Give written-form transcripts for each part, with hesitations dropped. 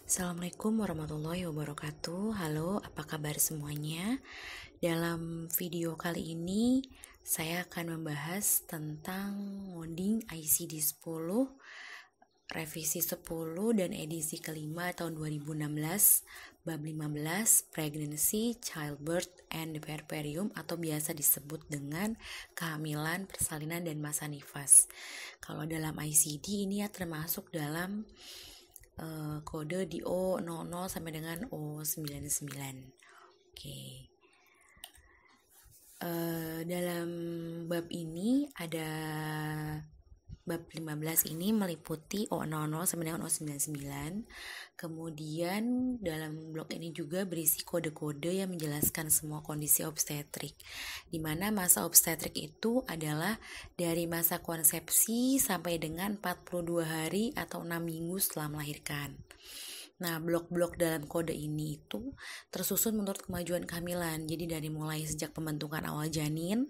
Assalamualaikum warahmatullahi wabarakatuh. Halo, apa kabar semuanya? Dalam video kali ini saya akan membahas tentang ngoding ICD 10, revisi 10 dan edisi kelima tahun 2016, bab 15, Pregnancy, Childbirth, and the Puerperium atau biasa disebut dengan kehamilan, persalinan, dan masa nifas. Kalau dalam ICD ini ya termasuk dalam kode di O00 sampai dengan O99. Oke. Dalam bab ini ada bab 15 ini meliputi O00 sampai dengan O99. Kemudian dalam blok ini juga berisi kode-kode yang menjelaskan semua kondisi obstetrik. Di mana masa obstetrik itu adalah dari masa konsepsi sampai dengan 42 hari atau 6 minggu setelah melahirkan. Nah, blok-blok dalam kode ini itu tersusun menurut kemajuan kehamilan. Jadi dari mulai sejak pembentukan awal janin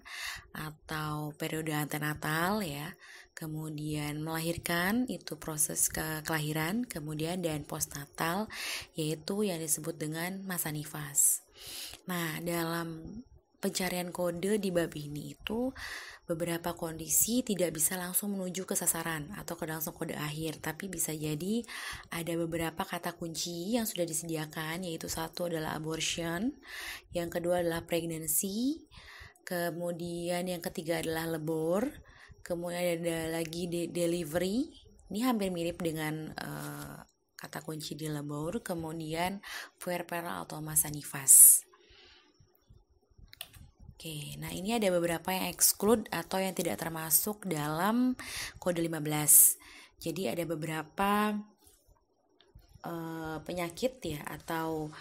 atau periode antenatal ya, kemudian melahirkan itu proses kelahiran, kemudian dan postnatal yaitu yang disebut dengan masa nifas. Nah, dalam pencarian kode di bab ini itu beberapa kondisi tidak bisa langsung menuju ke sasaran atau ke langsung kode akhir, tapi bisa jadi ada beberapa kata kunci yang sudah disediakan, yaitu satu adalah abortion, yang kedua adalah pregnancy, kemudian yang ketiga adalah labor, kemudian ada lagi delivery, ini hampir mirip dengan kata kunci di labor, kemudian puerperal atau masa nifas. Oke, nah ini ada beberapa yang exclude atau yang tidak termasuk dalam kode 15. Jadi ada beberapa penyakit ya atau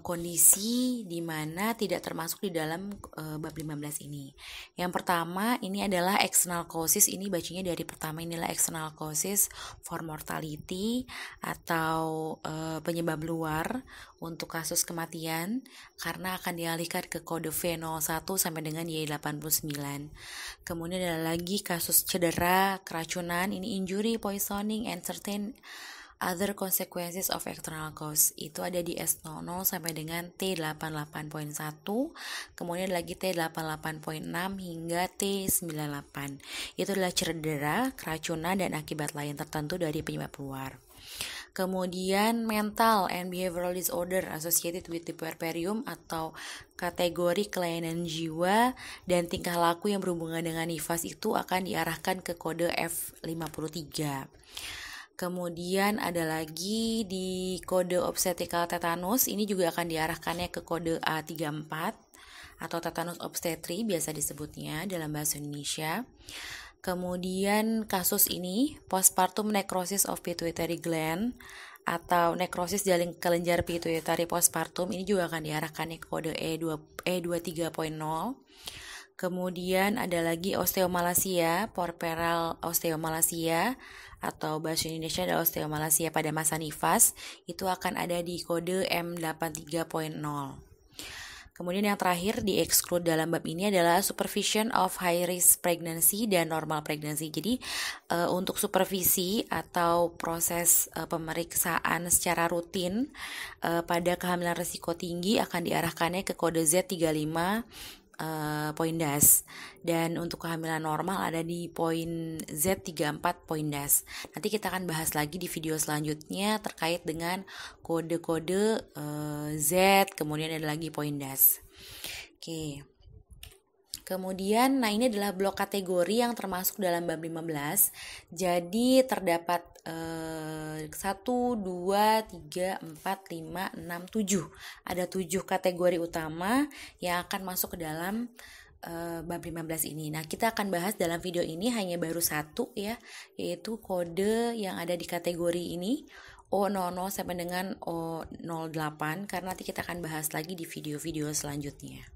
kondisi di mana tidak termasuk di dalam bab 15 ini. Yang pertama ini adalah external causes, ini bacanya dari pertama inilah external causes for mortality atau penyebab luar untuk kasus kematian karena akan dialihkan ke kode V01 sampai dengan Y89. Kemudian ada lagi kasus cedera, keracunan, ini injury, poisoning, and certain other consequences of external cause, itu ada di S00 sampai dengan T88.1, kemudian lagi T88.6 hingga T98. Itu adalah cedera, keracunan, dan akibat lain tertentu dari penyebab luar. Kemudian mental and behavioral disorder associated with the puerperium atau kategori kelainan jiwa dan tingkah laku yang berhubungan dengan nifas itu akan diarahkan ke kode F53. Kemudian ada lagi di kode obstetrical tetanus, ini juga akan diarahkannya ke kode A34 atau tetanus obstetri biasa disebutnya dalam bahasa Indonesia. Kemudian kasus ini postpartum necrosis of pituitary gland atau nekrosis jaring kelenjar pituitary postpartum, ini juga akan diarahkannya ke kode E23.0. Kemudian ada lagi osteomalacia, puerperal osteomalacia atau bahasa Indonesia ada osteomalacia pada masa nifas, itu akan ada di kode M83.0. Kemudian yang terakhir di exclude dalam bab ini adalah supervision of high risk pregnancy dan normal pregnancy. Jadi untuk supervisi atau proses pemeriksaan secara rutin pada kehamilan risiko tinggi akan diarahkannya ke kode Z35 poin das, dan untuk kehamilan normal ada di poin Z34 poin das. Nanti kita akan bahas lagi di video selanjutnya terkait dengan kode-kode Z, kemudian ada lagi poin das. Oke. Kemudian, nah ini adalah blok kategori yang termasuk dalam bab 15. Jadi terdapat 1, 2, 3, 4, 5, 6, 7. Ada 7 kategori utama yang akan masuk ke dalam bab 15 ini. Nah, kita akan bahas dalam video ini hanya baru satu ya, yaitu kode yang ada di kategori ini O00 sampai dengan O08, karena nanti kita akan bahas lagi di video-video selanjutnya.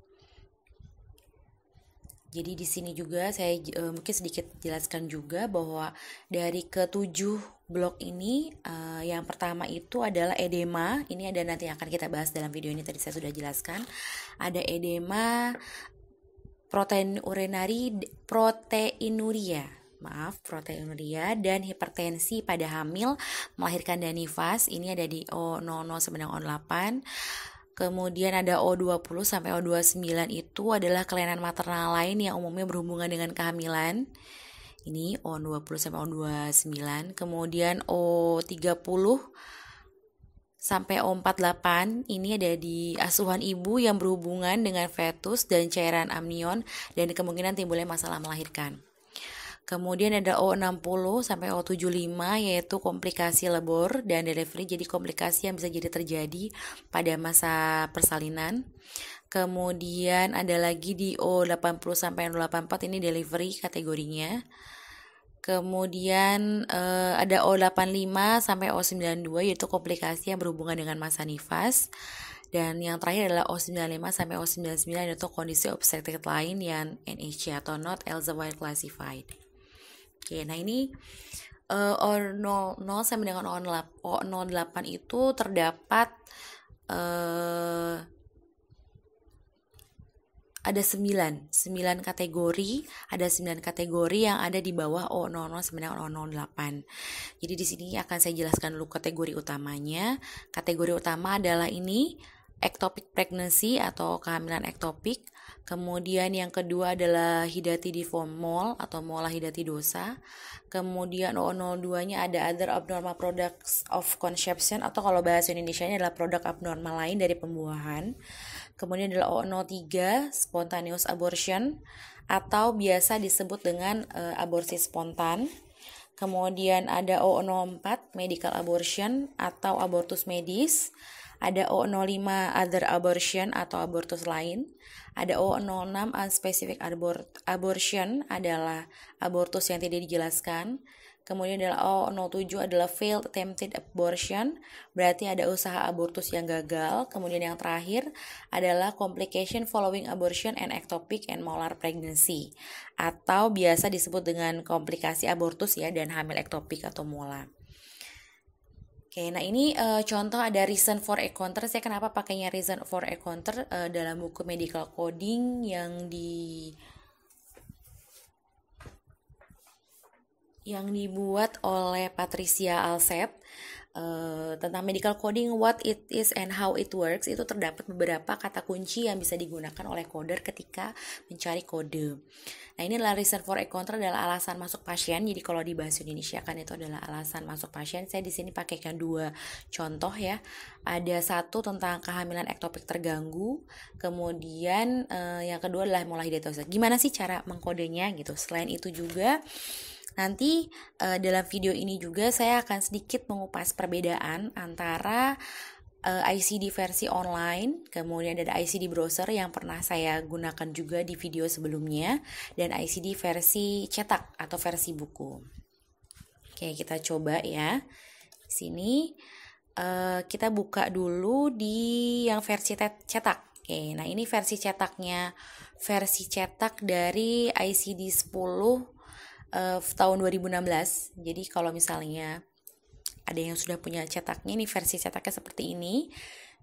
Jadi di sini juga saya mungkin sedikit jelaskan juga bahwa dari ketujuh blok ini yang pertama itu adalah edema. Ini ada nanti yang akan kita bahas dalam video ini, tadi saya sudah jelaskan. Ada edema, proteinuria, proteinuria, dan hipertensi pada hamil melahirkan dan nifas. Ini ada di O00 sampai dengan O8. Kemudian ada O20 sampai O29 itu adalah kelainan maternal lain yang umumnya berhubungan dengan kehamilan. Ini O20 sampai O29. Kemudian O30 sampai O48 ini ada di asuhan ibu yang berhubungan dengan fetus dan cairan amnion dan kemungkinan timbulnya masalah melahirkan. Kemudian ada O60 sampai O75 yaitu komplikasi labor dan delivery, jadi komplikasi yang bisa jadi terjadi pada masa persalinan. Kemudian ada lagi di O80 sampai O84 ini delivery kategorinya. Kemudian ada O85 sampai O92 yaitu komplikasi yang berhubungan dengan masa nifas. Dan yang terakhir adalah O95 sampai O99 yaitu kondisi obstetrik lain yang NHC atau Not Elsewhere Classified. Oke, nah ini O00 sampai dengan O08 itu terdapat ada 9 kategori, ada 9 kategori yang ada di bawah O00 sampai dengan O08. Jadi di sini akan saya jelaskan dulu kategori utamanya. Kategori utama adalah ini ectopic pregnancy atau kehamilan ektopik. Kemudian yang kedua adalah hidatidiform mole atau mola hidatidosa. Kemudian O02-nya ada other abnormal products of conception atau kalau bahasa Indonesianya adalah produk abnormal lain dari pembuahan. Kemudian adalah O03 spontaneous abortion atau biasa disebut dengan aborsi spontan. Kemudian ada O04 medical abortion atau abortus medis. Ada O05 other abortion atau abortus lain. Ada O06 unspecific abortion adalah abortus yang tidak dijelaskan. Kemudian adalah O07 adalah failed attempted abortion, berarti ada usaha abortus yang gagal. Kemudian yang terakhir adalah complication following abortion and ectopic and molar pregnancy atau biasa disebut dengan komplikasi abortus ya dan hamil ektopik atau molar. Oke, nah ini contoh ada reason for encounter. Saya kenapa pakainya reason for encounter dalam buku medical coding yang dibuat oleh Patricia Alset tentang medical coding, what it is and how it works. Itu terdapat beberapa kata kunci yang bisa digunakan oleh coder ketika mencari kode. Nah ini adalah reason for encounter adalah alasan masuk pasien. Jadi kalau di bahasa Indonesia kan itu adalah alasan masuk pasien. Saya di sini pakaikan 2 contoh ya. Ada satu tentang kehamilan ektopik terganggu. Kemudian yang kedua adalah mola hidatidosa. Gimana sih cara mengkodenya gitu. Selain itu juga nanti dalam video ini juga saya akan sedikit mengupas perbedaan antara ICD versi online, kemudian ada ICD browser yang pernah saya gunakan juga di video sebelumnya, dan ICD versi cetak atau versi buku. Oke, kita coba ya. Di sini kita buka dulu di yang versi cetak. Oke, nah ini versi cetaknya, versi cetak dari ICD 10 tahun 2016. Jadi kalau misalnya ada yang sudah punya cetaknya, ini versi cetaknya seperti ini.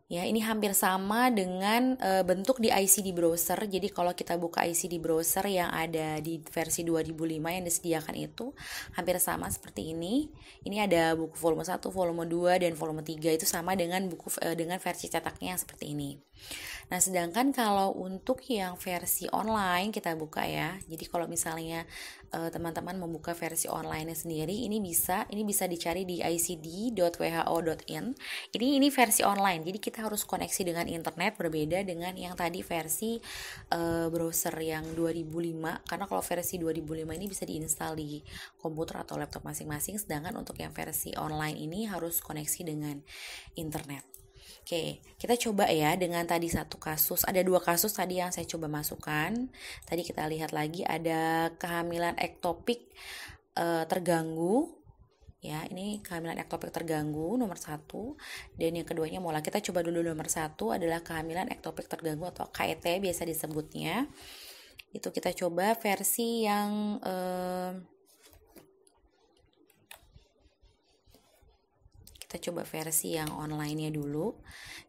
Ya, ini hampir sama dengan bentuk di ICD browser. Jadi kalau kita buka ICD browser yang ada di versi 2005 yang disediakan itu hampir sama seperti ini. Ini ada buku volume 1, volume 2 dan volume 3 itu sama dengan buku dengan versi cetaknya yang seperti ini. Nah, sedangkan kalau untuk yang versi online kita buka ya. Jadi kalau misalnya teman-teman membuka versi online sendiri, ini bisa dicari di icd.who.in. Ini versi online. Jadi kita harus koneksi dengan internet, berbeda dengan yang tadi versi browser yang 2005. Karena kalau versi 2005 ini bisa diinstal di komputer atau laptop masing-masing, sedangkan untuk yang versi online ini harus koneksi dengan internet. Oke, kita coba ya dengan tadi satu kasus. Ada 2 kasus tadi yang saya coba masukkan. Tadi kita lihat lagi ada kehamilan ektopik terganggu. Ya, ini kehamilan ektopik terganggu nomor 1. Dan yang keduanya mola. Kita coba dulu nomor 1 adalah kehamilan ektopik terganggu atau KET biasa disebutnya. Itu kita coba versi yang kita coba versi yang online-nya dulu.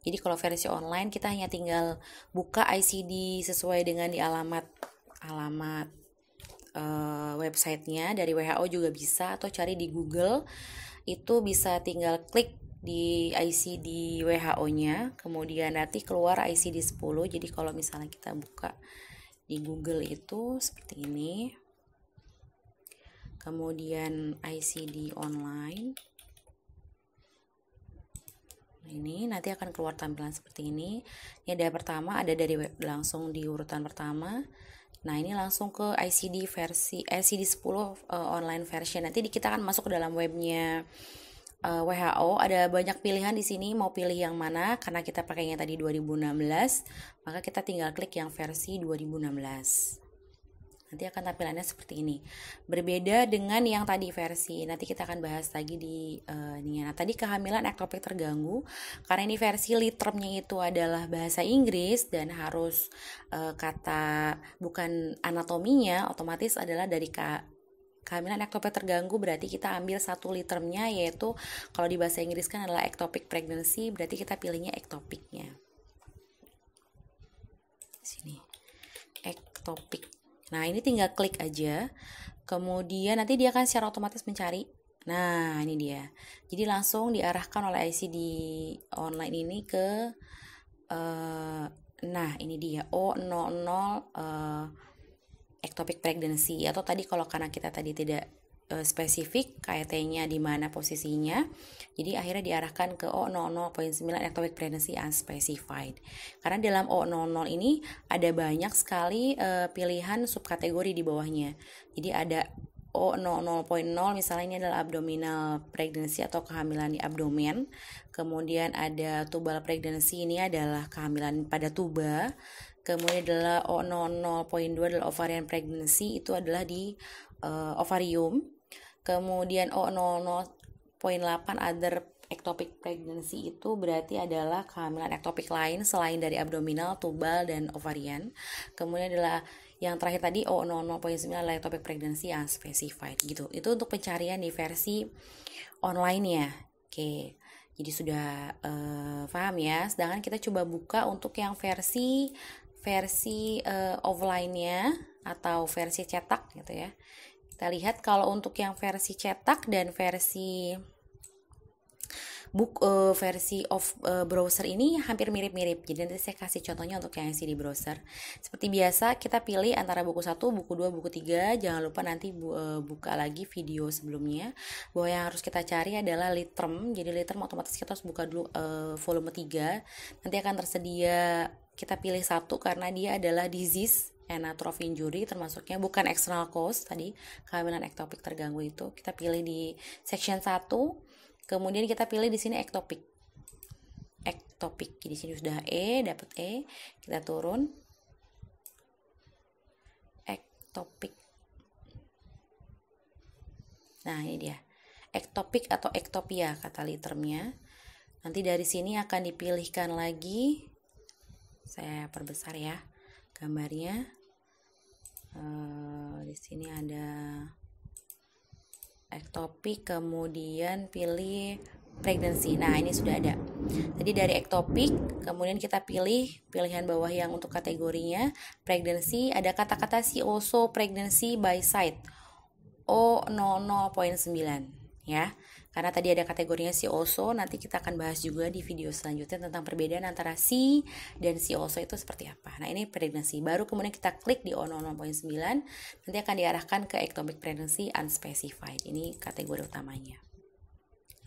Jadi kalau versi online kita hanya tinggal buka ICD sesuai dengan di alamat websitenya dari WHO juga bisa, atau cari di Google. Itu bisa tinggal klik di ICD WHO-nya, kemudian nanti keluar ICD 10. Jadi kalau misalnya kita buka di Google itu seperti ini. Kemudian ICD online. Ini nanti akan keluar tampilan seperti ini. Ini ada pertama, ada dari web langsung di urutan pertama. Nah, ini langsung ke ICD 10 online version. Nanti kita akan masuk ke dalam webnya WHO. Ada banyak pilihan di sini, mau pilih yang mana. Karena kita pakainya tadi 2016, maka kita tinggal klik yang versi 2016. Nanti akan tampilannya seperti ini. Berbeda dengan yang tadi versi. Nanti kita akan bahas lagi di ini. Nah, tadi kehamilan ektopik terganggu. Karena ini versi litermnya itu adalah bahasa Inggris dan harus kata bukan anatominya, otomatis adalah dari kehamilan ektopik terganggu, berarti kita ambil satu litermnya, yaitu kalau di bahasa Inggris kan adalah ectopic pregnancy, berarti kita pilihnya ektopiknya. Sini. Ectopic. Nah, ini tinggal klik aja. Kemudian nanti dia akan secara otomatis mencari. Nah, ini dia. Jadi langsung diarahkan oleh ICD online ini ke nah, ini dia O00 ectopic pregnancy, atau tadi kalau karena kita tadi tidak spesifik KT-nya di mana posisinya, jadi akhirnya diarahkan ke O00.9 ectopic pregnancy unspecified. Karena dalam O00 ini ada banyak sekali pilihan subkategori di bawahnya. Jadi ada O00.0 misalnya ini adalah abdominal pregnancy atau kehamilan di abdomen. Kemudian ada tubal pregnancy, ini adalah kehamilan pada tuba. Kemudian adalah O00.2 adalah ovarian pregnancy, itu adalah di ovarium. Kemudian O00.8 other ectopic pregnancy, itu berarti adalah kehamilan ektopik lain selain dari abdominal, tubal, dan ovarian. Kemudian adalah yang terakhir tadi O00.9 adalah ectopic pregnancy unspecified gitu. Itu untuk pencarian di versi online ya. Oke. Jadi sudah paham ya. Sedangkan kita coba buka untuk yang versi offline-nya atau versi cetak gitu ya. Kita lihat kalau untuk yang versi cetak dan versi browser ini hampir mirip-mirip. Jadi nanti saya kasih contohnya untuk yang di browser. Seperti biasa kita pilih antara buku 1, buku 2, buku 3. Jangan lupa nanti buka lagi video sebelumnya. Bahwa yang harus kita cari adalah literm. Jadi literm otomatis kita harus buka dulu volume 3. Nanti akan tersedia, kita pilih 1 karena dia adalah disease and nature of injury, termasuknya bukan external cause tadi, kehamilan ektopik terganggu itu. Kita pilih di section 1. Kemudian kita pilih di sini ektopik. Jadi sini sudah dapat E, kita turun. Ektopik. Nah, ini dia. Ektopik atau ektopia kata litermnya. Nanti dari sini akan dipilihkan lagi. Saya perbesar ya gambarnya. Di sini ada ektopik, kemudian pilih pregnancy. Nah, ini sudah ada. Jadi dari ektopik, kemudian kita pilih pilihan bawah yang untuk kategorinya pregnancy, ada kata-kata she also pregnancy by site O00.9 ya. Karena tadi ada kategorinya she also, nanti kita akan bahas juga di video selanjutnya tentang perbedaan antara she dan she also itu seperti apa. Nah, ini pregnancy. Baru kemudian kita klik di O00.9, nanti akan diarahkan ke ectopic pregnancy unspecified. Ini kategori utamanya.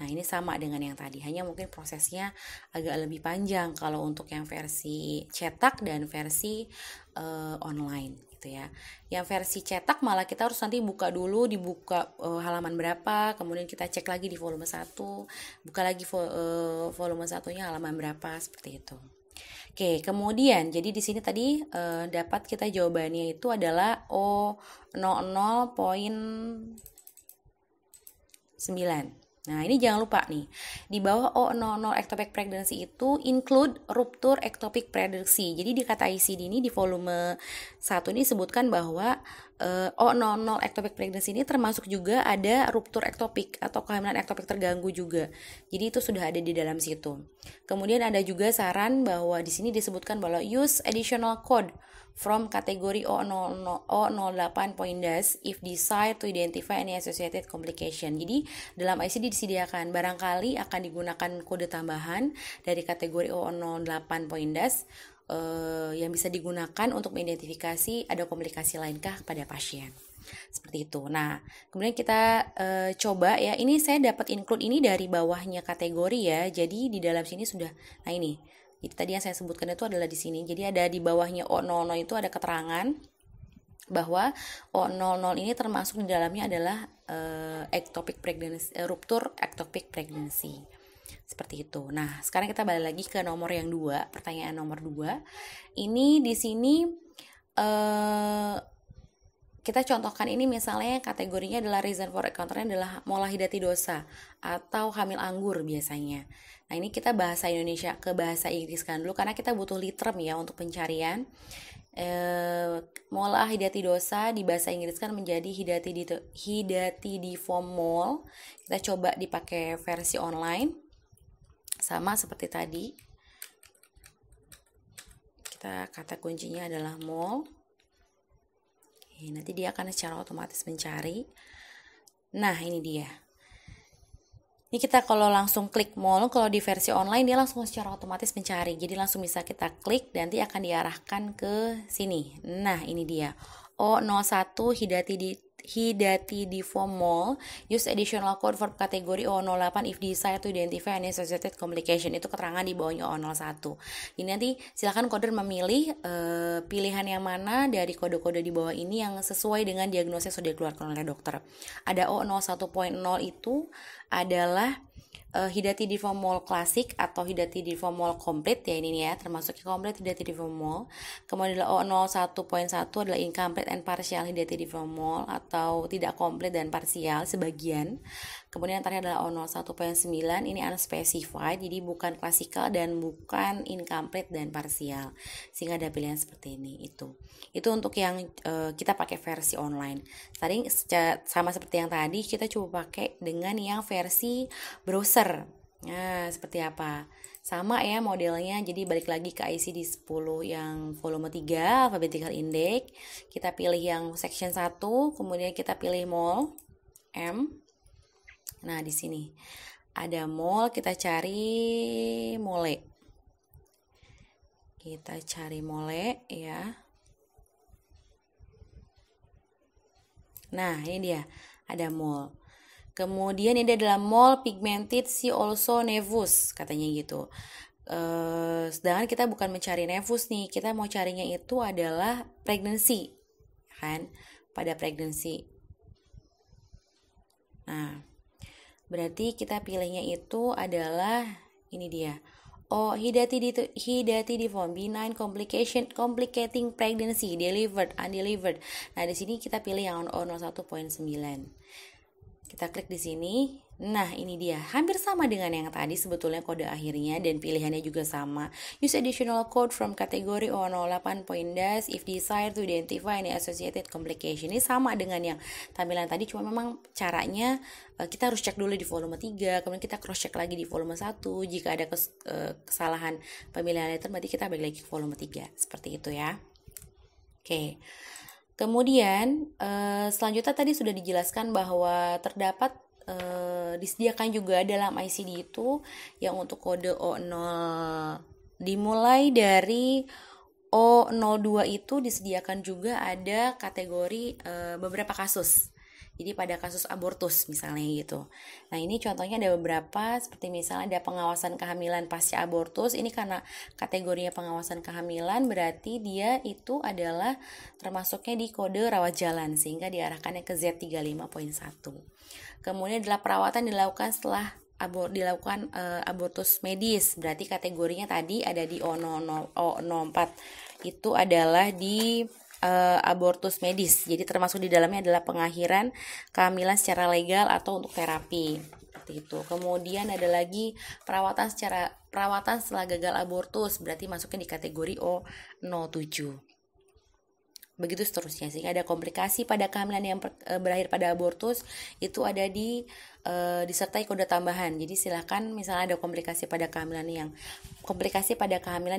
Nah, ini sama dengan yang tadi, hanya mungkin prosesnya agak lebih panjang kalau untuk yang versi cetak dan versi online gitu ya. Yang versi cetak malah kita harus nanti buka dulu, dibuka halaman berapa, kemudian kita cek lagi di volume 1, buka lagi volume 1-nya halaman berapa, seperti itu. Oke, kemudian jadi di sini tadi dapat kita jawabannya itu adalah O00.9. Nah, ini jangan lupa nih, di bawah O00 ectopic pregnancy itu include rupture ectopic pregnancy. Jadi di kata ICD ini di volume 1 ini disebutkan bahwa O00 ectopic pregnancy ini termasuk juga ada ruptur ektopik atau kehamilan ektopik terganggu juga. Jadi itu sudah ada di dalam situ. Kemudian ada juga saran bahwa di sini disebutkan bahwa use additional code from kategori O08.DAS if desired to identify any associated complication. Jadi dalam ICD disediakan barangkali akan digunakan kode tambahan dari kategori O08.DAS yang bisa digunakan untuk mengidentifikasi ada komplikasi lainkah pada pasien. Seperti itu. Nah, kemudian kita coba ya. Ini saya dapat include ini dari bawahnya kategori ya. Jadi di dalam sini sudah. Nah ini. Jadi tadi yang saya sebutkan itu adalah di sini. Jadi ada di bawahnya O00 itu ada keterangan bahwa O00 ini termasuk di dalamnya adalah ectopic pregnancy, ruptur ectopic pregnancy. Seperti itu. Nah, sekarang kita balik lagi ke nomor yang 2, pertanyaan nomor 2. Ini di sini kita contohkan ini misalnya kategorinya adalah reason for encounternya adalah molahidatidosa atau hamil anggur biasanya. Nah, ini kita bahasa Indonesia ke bahasa Inggris kan dulu karena kita butuh literem ya untuk pencarian. Molahidatidosa di bahasa Inggris kan menjadi hidatidiform. Kita coba dipakai versi online. Sama seperti tadi, kita kata kuncinya adalah mol. Oke, nanti dia akan secara otomatis mencari. Nah, ini dia. Ini kita kalau langsung klik mol, kalau di versi online dia langsung secara otomatis mencari. Jadi langsung bisa kita klik dan nanti akan diarahkan ke sini. Nah, ini dia. O01 hidatidiform mol, use additional code for kategori O08 if desired to identify any associated complication. Itu keterangan di bawahnya O01. Ini nanti silakan coder memilih pilihan yang mana dari kode-kode di bawah ini yang sesuai dengan diagnosis yang sudah dikeluarkan oleh dokter. Ada O01.0 itu adalah hidatidiform mol klasik atau hidatidiform mol komplit ya ini ya, termasuk komplit hidatidiform mol. Kemudian O01.1 adalah incomplete and partial hidatidiform mol atau tidak komplit dan parsial sebagian. Kemudian yang terakhir adalah O01.9, ini unspecified, jadi bukan klasikal dan bukan incomplete dan parsial. Sehingga ada pilihan seperti ini itu. Itu untuk yang kita pakai versi online. Tadi sama seperti yang tadi kita coba pakai dengan yang versi browser. Nah, seperti apa? Sama ya modelnya. Jadi balik lagi ke ICD 10 yang volume 3 alphabetical index. Kita pilih yang section 1, kemudian kita pilih mol M. Nah, di sini ada mol, kita cari mole. Kita cari mole ya. Nah, ini dia. Ada mol. Kemudian ini adalah mol pigmented see also nevus, katanya gitu. Sedangkan kita bukan mencari nevus nih, kita mau carinya itu adalah pregnancy, kan? Pada pregnancy. Nah, berarti kita pilihnya itu adalah ini dia. Oh, hidatidiform benign complicating pregnancy delivered undelivered. Nah, di sini kita pilih yang O01.9. Kita klik di sini. Nah, ini dia. Hampir sama dengan yang tadi sebetulnya kode akhirnya dan pilihannya juga sama. Use additional code from kategori O08.DAS if desired to identify any associated complication. Ini sama dengan yang tampilan tadi, cuma memang caranya kita harus cek dulu di volume 3, kemudian kita cross check lagi di volume 1. Jika ada kesalahan pemilihan letter, berarti kita balik lagi ke volume 3. Seperti itu ya. Oke. Kemudian selanjutnya tadi sudah dijelaskan bahwa terdapat disediakan juga dalam ICD itu yang untuk kode O0 dimulai dari O02 itu disediakan juga ada kategori beberapa kasus. Jadi pada kasus abortus misalnya gitu. Nah, ini contohnya ada beberapa seperti misalnya ada pengawasan kehamilan pasca abortus. Ini karena kategorinya pengawasan kehamilan berarti dia itu adalah termasuknya di kode rawat jalan sehingga diarahkannya ke Z35.1. Kemudian adalah perawatan dilakukan setelah dilakukan abortus medis. Berarti kategorinya tadi ada di O04. Itu adalah di abortus medis. Jadi termasuk di dalamnya adalah pengakhiran kehamilan secara legal atau untuk terapi. Seperti itu. Kemudian ada lagi perawatan setelah gagal abortus, berarti masuknya di kategori O07. begitu seterusnya, sehingga ada komplikasi pada kehamilan yang berakhir pada abortus itu ada disertai kode tambahan. Jadi silakan misalnya ada komplikasi pada kehamilan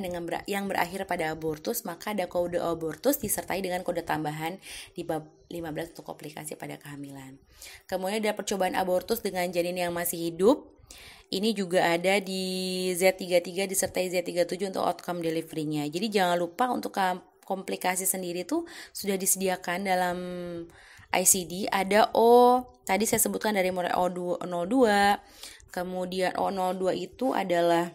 dengan yang berakhir pada abortus, maka ada kode abortus disertai dengan kode tambahan di bab 15 untuk komplikasi pada kehamilan. Kemudian ada percobaan abortus dengan janin yang masih hidup. Ini juga ada di Z33 disertai Z37 untuk outcome delivery-nya. Jadi jangan lupa untuk komplikasi sendiri tuh sudah disediakan dalam ICD. Ada tadi saya sebutkan dari mulai O02, kemudian O02 itu adalah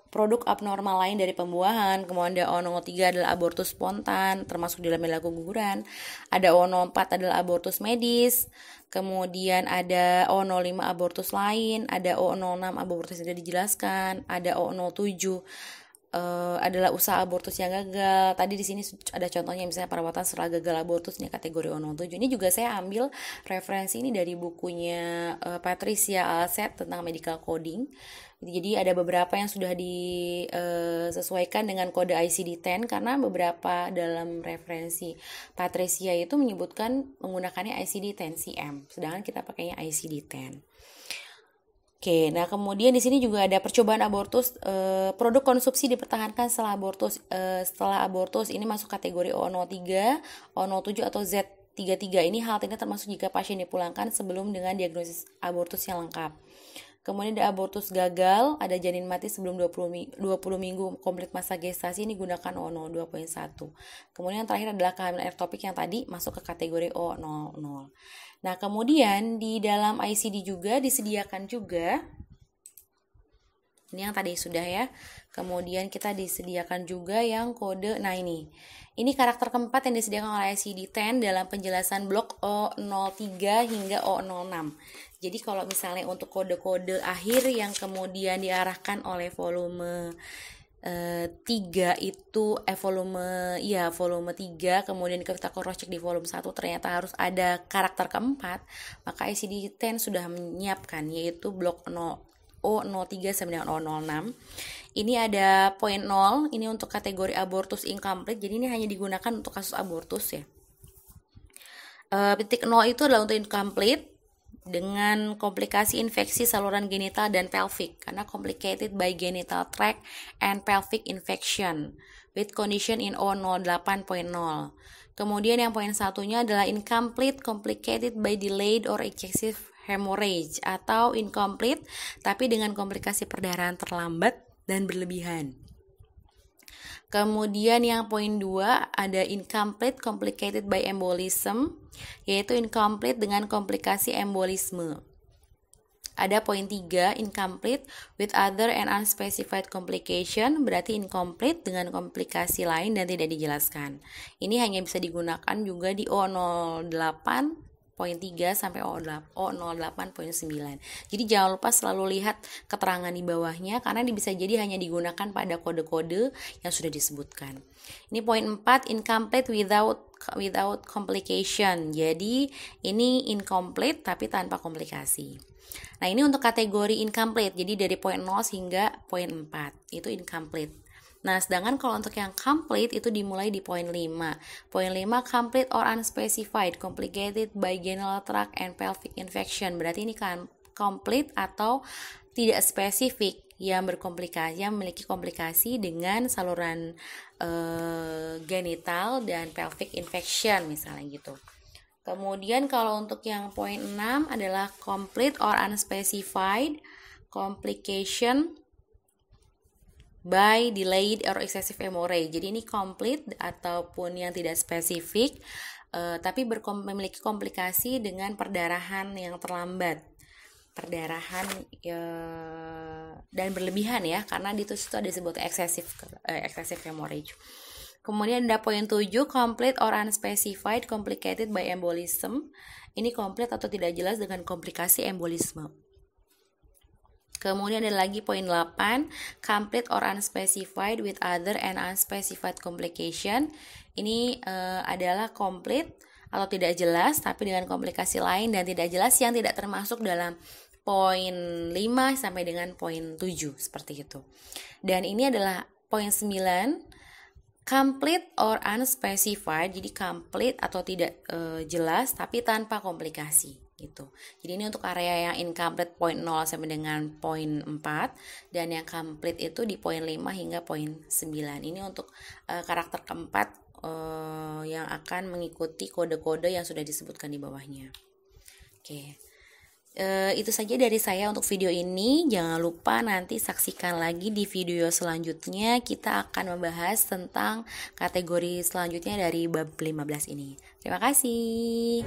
produk abnormal lain dari pembuahan. Kemudian ada O03 adalah abortus spontan termasuk dalam perilaku guguran. Ada O04 adalah abortus medis. Kemudian ada O05 abortus lain, ada O06 abortus tidak dijelaskan, ada O07 adalah usaha abortus yang gagal. Tadi di sini ada contohnya misalnya perawatan setelah gagal abortus, ini kategori O07. Ini juga saya ambil referensi ini dari bukunya Patricia Alset tentang medical coding. Jadi ada beberapa yang sudah disesuaikan dengan kode ICD-10 karena beberapa dalam referensi Patricia itu menyebutkan menggunakannya ICD-10 CM, sedangkan kita pakainya ICD-10. Oke, nah kemudian di sini juga ada percobaan abortus, produk konsumsi dipertahankan setelah abortus. Setelah abortus ini masuk kategori O03, O07 atau Z33. Ini hal ini termasuk jika pasien dipulangkan sebelum dengan diagnosis abortus yang lengkap. Kemudian ada abortus gagal, ada janin mati sebelum 20 minggu komplit masa gestasi, ini gunakan O02.1. Kemudian yang terakhir adalah kehamilan ektopik yang tadi masuk ke kategori O00. Nah, kemudian di dalam ICD juga disediakan juga, ini yang tadi sudah ya. Kemudian kita disediakan juga yang kode, nah ini karakter keempat yang disediakan oleh ICD-10 dalam penjelasan blok O03 hingga O06. Jadi kalau misalnya untuk kode-kode akhir yang kemudian diarahkan oleh volume 3 itu volume 3, kemudian kita cross check di volume 1 ternyata harus ada karakter keempat, maka ICD-10 sudah menyiapkan yaitu blok O03 sampai dengan O06. Ini ada poin 0, ini untuk kategori abortus incomplete, jadi ini hanya digunakan untuk kasus abortus ya. Titik 0 itu adalah untuk incomplete dengan komplikasi infeksi saluran genital dan pelvic karena complicated by genital tract and pelvic infection with condition in O08.0. Kemudian yang poin satunya adalah incomplete complicated by delayed or excessive hemorrhage atau incomplete tapi dengan komplikasi perdarahan terlambat dan berlebihan. Kemudian yang poin 2 ada incomplete complicated by embolism, yaitu incomplete dengan komplikasi embolisme. Ada poin 3 incomplete with other and unspecified complication, berarti incomplete dengan komplikasi lain dan tidak dijelaskan. Ini hanya bisa digunakan juga di O08.3 sampai O08.9. Jadi jangan lupa selalu lihat keterangan di bawahnya karena ini bisa jadi hanya digunakan pada kode-kode yang sudah disebutkan. Ini poin 4 incomplete without complication. Jadi ini incomplete tapi tanpa komplikasi. Nah, ini untuk kategori incomplete. Jadi dari poin 0 hingga poin 4 itu incomplete. Nah, sedangkan kalau untuk yang complete itu dimulai di poin 5. Poin 5 complete or unspecified complicated by genital tract and pelvic infection. Berarti ini kan complete atau tidak spesifik yang berkomplikasi, yang memiliki komplikasi dengan saluran genital dan pelvic infection misalnya gitu. Kemudian kalau untuk yang poin 6 adalah complete or unspecified complication by delayed or excessive hemorrhage. Jadi ini complete ataupun yang tidak spesifik, tapi memiliki komplikasi dengan perdarahan yang terlambat, perdarahan dan berlebihan ya, karena di situ ada disebut excessive hemorrhage. Kemudian ada poin 7 complete or unspecified complicated by embolism. Ini complete atau tidak jelas dengan komplikasi embolisme. Kemudian ada lagi poin 8, complete or unspecified with other and unspecified complication. Ini adalah complete atau tidak jelas tapi dengan komplikasi lain dan tidak jelas yang tidak termasuk dalam poin 5 sampai dengan poin 7 seperti itu. Dan ini adalah poin 9 Complete or unspecified, jadi complete atau tidak jelas tapi tanpa komplikasi gitu. Jadi ini untuk area yang incomplete poin 0 sampai dengan poin 4, dan yang complete itu di poin 5 hingga poin 9. Ini untuk karakter keempat yang akan mengikuti kode-kode yang sudah disebutkan di bawahnya. Oke. Itu saja dari saya untuk video ini. Jangan lupa nanti saksikan lagi di video selanjutnya. Kita akan membahas tentang kategori selanjutnya dari bab 15 ini. Terima kasih.